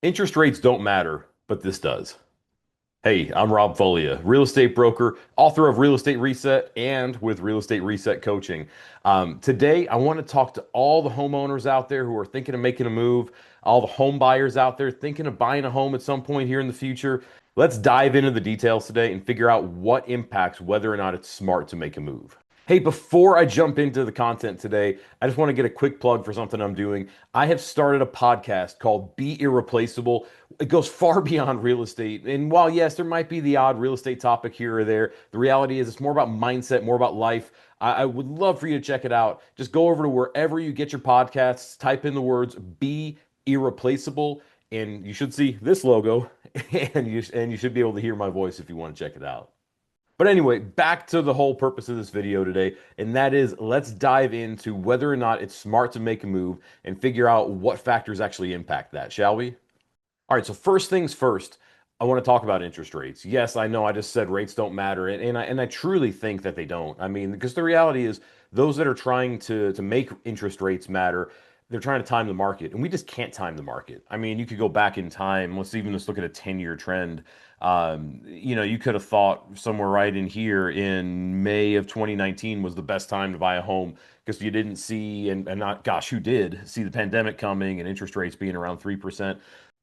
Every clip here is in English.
Interest rates don't matter, but this does. Hey, I'm Rob Foglia, real estate broker, author of Real Estate Reset, and with Real Estate Reset Coaching. Today, I want to talk to all the homeowners out there who are thinking of making a move, all the home buyers out there thinking of buying a home at some point here in the future. Let's dive into the details today and figure out what impacts whether or not it's smart to make a move. Hey, before I jump into the content today, I just want to get a quick plug for something I'm doing. I have started a podcast called Be Irreplaceable. It goes far beyond real estate. And while, yes, there might be the odd real estate topic here or there, the reality is it's more about mindset, more about life. I would love for you to check it out. Just go over to wherever you get your podcasts, type in the words Be Irreplaceable, and you should see this logo, and you should be able to hear my voice if you want to check it out. But anyway, back to the whole purpose of this video today, and that is let's dive into whether or not it's smart to make a move and figure out what factors actually impact that, shall we? All right, so first things first, I want to talk about interest rates. Yes, I know I just said rates don't matter, and I truly think that they don't. I mean, because the reality is those that are trying to make interest rates matter, they're trying to time the market, and we just can't time the market. I mean, you could go back in time. Let's look at a 10-year trend. You could have thought somewhere right in here in May of 2019 was the best time to buy a home because you didn't see, and not, gosh, who did see the pandemic coming and interest rates being around 3%.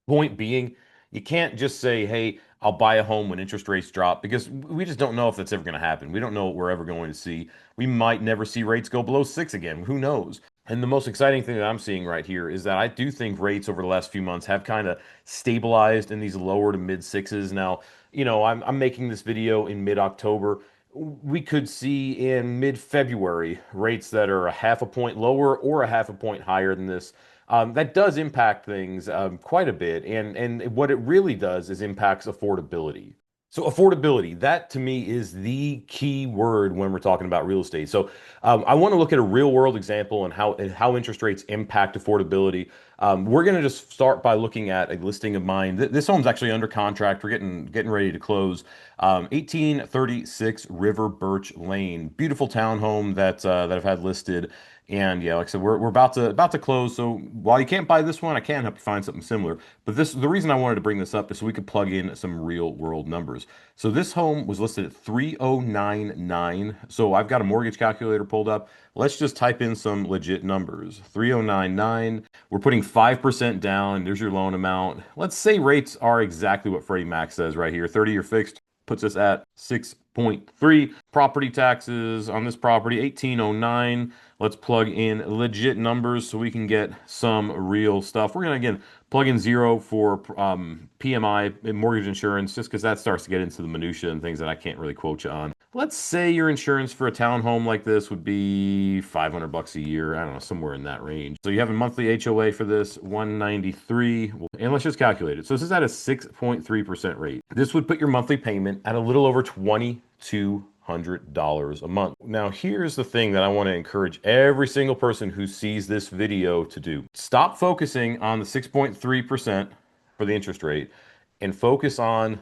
Point being, you can't just say, hey, I'll buy a home when interest rates drop because we just don't know if that's ever going to happen. We don't know what we're ever going to see. We might never see rates go below 6 again. Who knows? And the most exciting thing that I'm seeing right here is that I do think rates over the last few months have kind of stabilized in these lower to mid sixes. Now, I'm making this video in mid-October. We could see in mid-February rates that are a half a point lower or a half a point higher than this. That does impact things quite a bit, and what it really does is impacts affordability. So affordability, that to me is the key word when we're talking about real estate. So I want to look at a real world example and how interest rates impact affordability. We're going to just start by looking at a listing of mine. This home's actually under contract. We're getting ready to close. 1836 River Birch Lane, beautiful townhome that I've had listed. And yeah, like I said, we're about to close. So while you can't buy this one, I can help you find something similar. But the reason I wanted to bring this up is so we could plug in some real world numbers. So this home was listed at 3099. So I've got a mortgage calculator pulled up. Let's just type in some legit numbers. 3099. We're putting 5% down. There's your loan amount. Let's say rates are exactly what Freddie Mac says right here. 30-year fixed puts us at 6.3. Property taxes on this property, 1809. Let's plug in legit numbers so we can get some real stuff. We're going to, again, plug in 0 for PMI, mortgage insurance, just because that starts to get into the minutia and things that I can't really quote you on. Let's say your insurance for a townhome like this would be $500 a year. I don't know, somewhere in that range. So you have a monthly HOA for this, 193, and let's just calculate it. So this is at a 6.3% rate. This would put your monthly payment at a little over $2,200 a month. Now, here's the thing that I want to encourage every single person who sees this video to do. Stop focusing on the 6.3% for the interest rate and focus on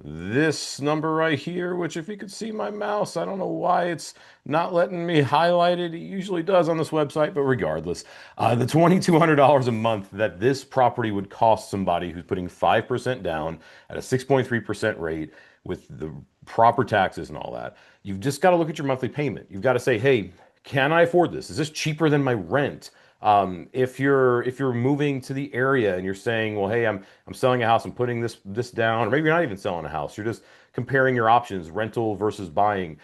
this number right here, which if you could see my mouse, I don't know why it's not letting me highlight it. It usually does on this website, but regardless, the $2,200 a month that this property would cost somebody who's putting 5% down at a 6.3% rate with the proper taxes and all that. You've just got to look at your monthly payment. You've got to say, hey, can I afford this? Is this cheaper than my rent? If you're moving to the area and you're saying, well, hey, I'm selling a house, I'm putting this down, or maybe you're not even selling a house, you're just comparing your options, rental versus buying.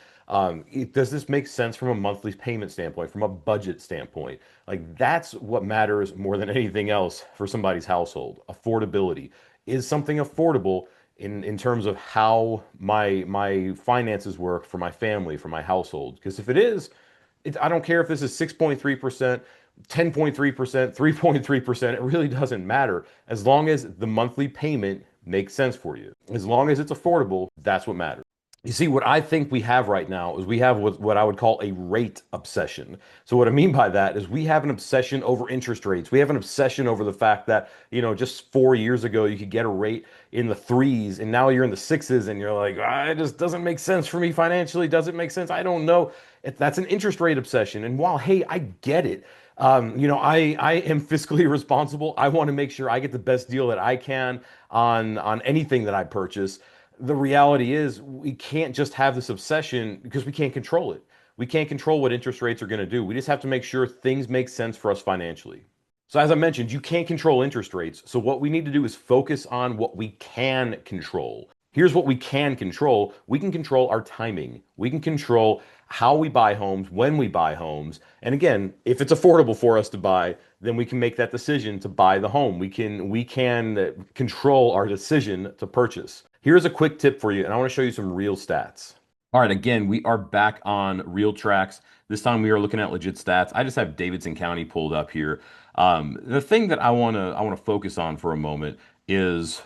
Does this make sense from a monthly payment standpoint, from a budget standpoint? Like that's what matters more than anything else for somebody's household. Affordability. Is something affordable in terms of how my finances work for my family, for my household? Because if it is, I don't care if this is 6.3%, 10.3%, 3.3%, it really doesn't matter as long as the monthly payment makes sense for you. As long as it's affordable, that's what matters. You see, what I think we have right now is we have what I would call a rate obsession. So what I mean by that is we have an obsession over interest rates. We have an obsession over the fact that, just 4 years ago, you could get a rate in the threes and now you're in the sixes and you're like, it just doesn't make sense for me financially. Does it make sense? I don't know. That's an interest rate obsession. And while, hey, I get it. I am fiscally responsible. I want to make sure I get the best deal that I can on anything that I purchase. The reality is we can't just have this obsession because we can't control it. We can't control what interest rates are going to do. We just have to make sure things make sense for us financially. So as I mentioned, you can't control interest rates. So what we need to do is focus on what we can control. Here's what we can control. We can control our timing. We can control how we buy homes, when we buy homes. And again, if it's affordable for us to buy, then we can make that decision to buy the home. We can control our decision to purchase. Here's a quick tip for you, and I want to show you some real stats. All right, again, we are back on real tracks. This time we are looking at legit stats. I just have Davidson County pulled up here. The thing that I want to focus on for a moment is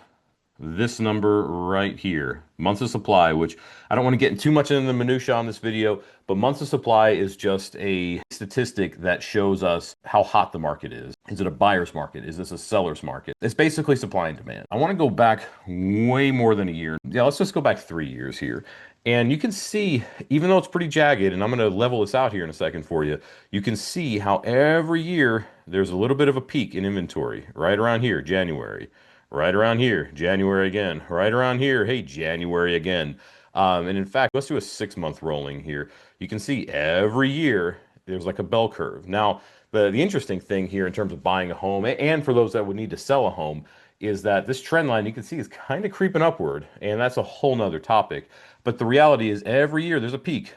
this number right here, months of supply, which I don't want to get too much into the minutia on this video, but months of supply is just a statistic that shows us how hot the market is. Is it a buyer's market? Is this a seller's market? It's basically supply and demand. I want to go back way more than a year. Yeah, let's just go back 3 years here. And you can see, even though it's pretty jagged, and I'm going to level this out here in a second for you, you can see how every year there's a little bit of a peak in inventory right around here, January. Right around here, January again. Right around here, hey, January again. And in fact, let's do a 6 month rolling here. You can see every year there's like a bell curve. Now, the interesting thing here in terms of buying a home, and for those that would need to sell a home, is that this trend line you can see is kind of creeping upward, and that's a whole nother topic. But the reality is every year there's a peak.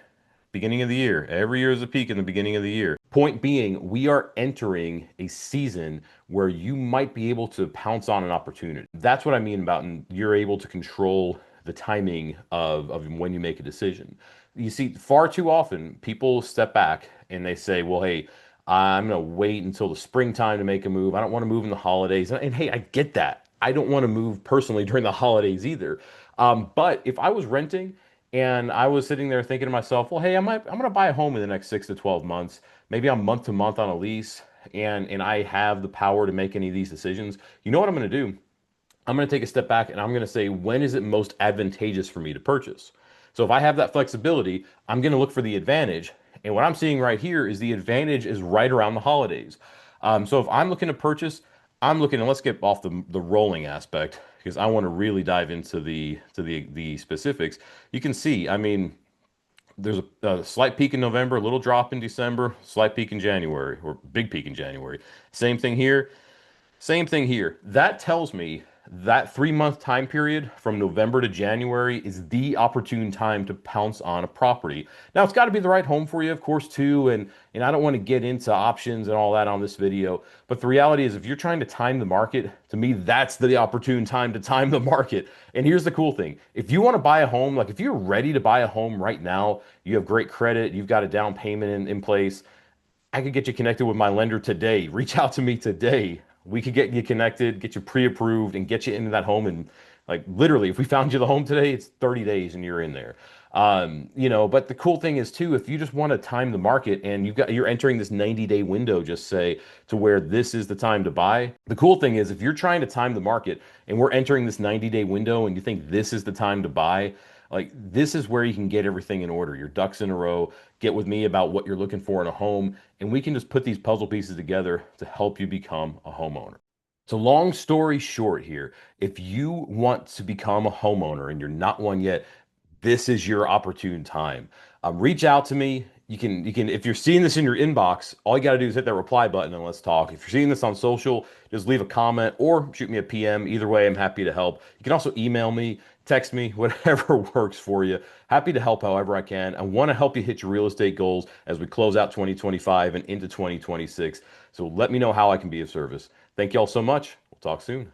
Beginning of the year. Every year is a peak in the beginning of the year. Point being, we are entering a season where you might be able to pounce on an opportunity. That's what I mean about you're able to control the timing of when you make a decision. You see, far too often people step back and they say, well, hey, I'm going to wait until the springtime to make a move. I don't want to move in the holidays. And hey, I get that. I don't want to move personally during the holidays either. But if I was renting and I was sitting there thinking to myself, well, hey, I'm going to buy a home in the next 6 to 12 months. Maybe I'm month to month on a lease and I have the power to make any of these decisions. You know what I'm going to do? I'm going to take a step back and I'm going to say, when is it most advantageous for me to purchase? So if I have that flexibility, I'm going to look for the advantage. And what I'm seeing right here is the advantage is right around the holidays. So if I'm looking to purchase, I'm looking, and let's get off the rolling aspect because I want to really dive into the specifics. You can see, I mean, there's a slight peak in November, a little drop in December, slight peak in January, or big peak in January. Same thing here. Same thing here. That tells me that 3 month time period from November to January is the opportune time to pounce on a property. Now, it's got to be the right home for you, of course, too. And I don't want to get into options and all that on this video. But the reality is, if you're trying to time the market, to me, that's the opportune time to time the market. And here's the cool thing. If you want to buy a home, like if you're ready to buy a home right now, you have great credit, you've got a down payment in place, I could get you connected with my lender today. Reach out to me today. We could get you connected, get you pre-approved, and get you into that home. And like literally, if we found you the home today, it's 30 days and you're in there. But the cool thing is too, if you just want to time the market and you're entering this 90-day window, just say to where this is the time to buy. The cool thing is if you're trying to time the market and we're entering this 90-day window and you think this is the time to buy, like this is where you can get everything in order, your ducks in a row, get with me about what you're looking for in a home, and we can just put these puzzle pieces together to help you become a homeowner. So long story short here, if you want to become a homeowner and you're not one yet, this is your opportune time. Reach out to me. You can, if you're seeing this in your inbox, all you got to do is hit that reply button and let's talk. If you're seeing this on social, just leave a comment or shoot me a PM. Either way, I'm happy to help. You can also email me, text me, whatever works for you. Happy to help however I can. I want to help you hit your real estate goals as we close out 2025 and into 2026. So let me know how I can be of service. Thank you all so much. We'll talk soon.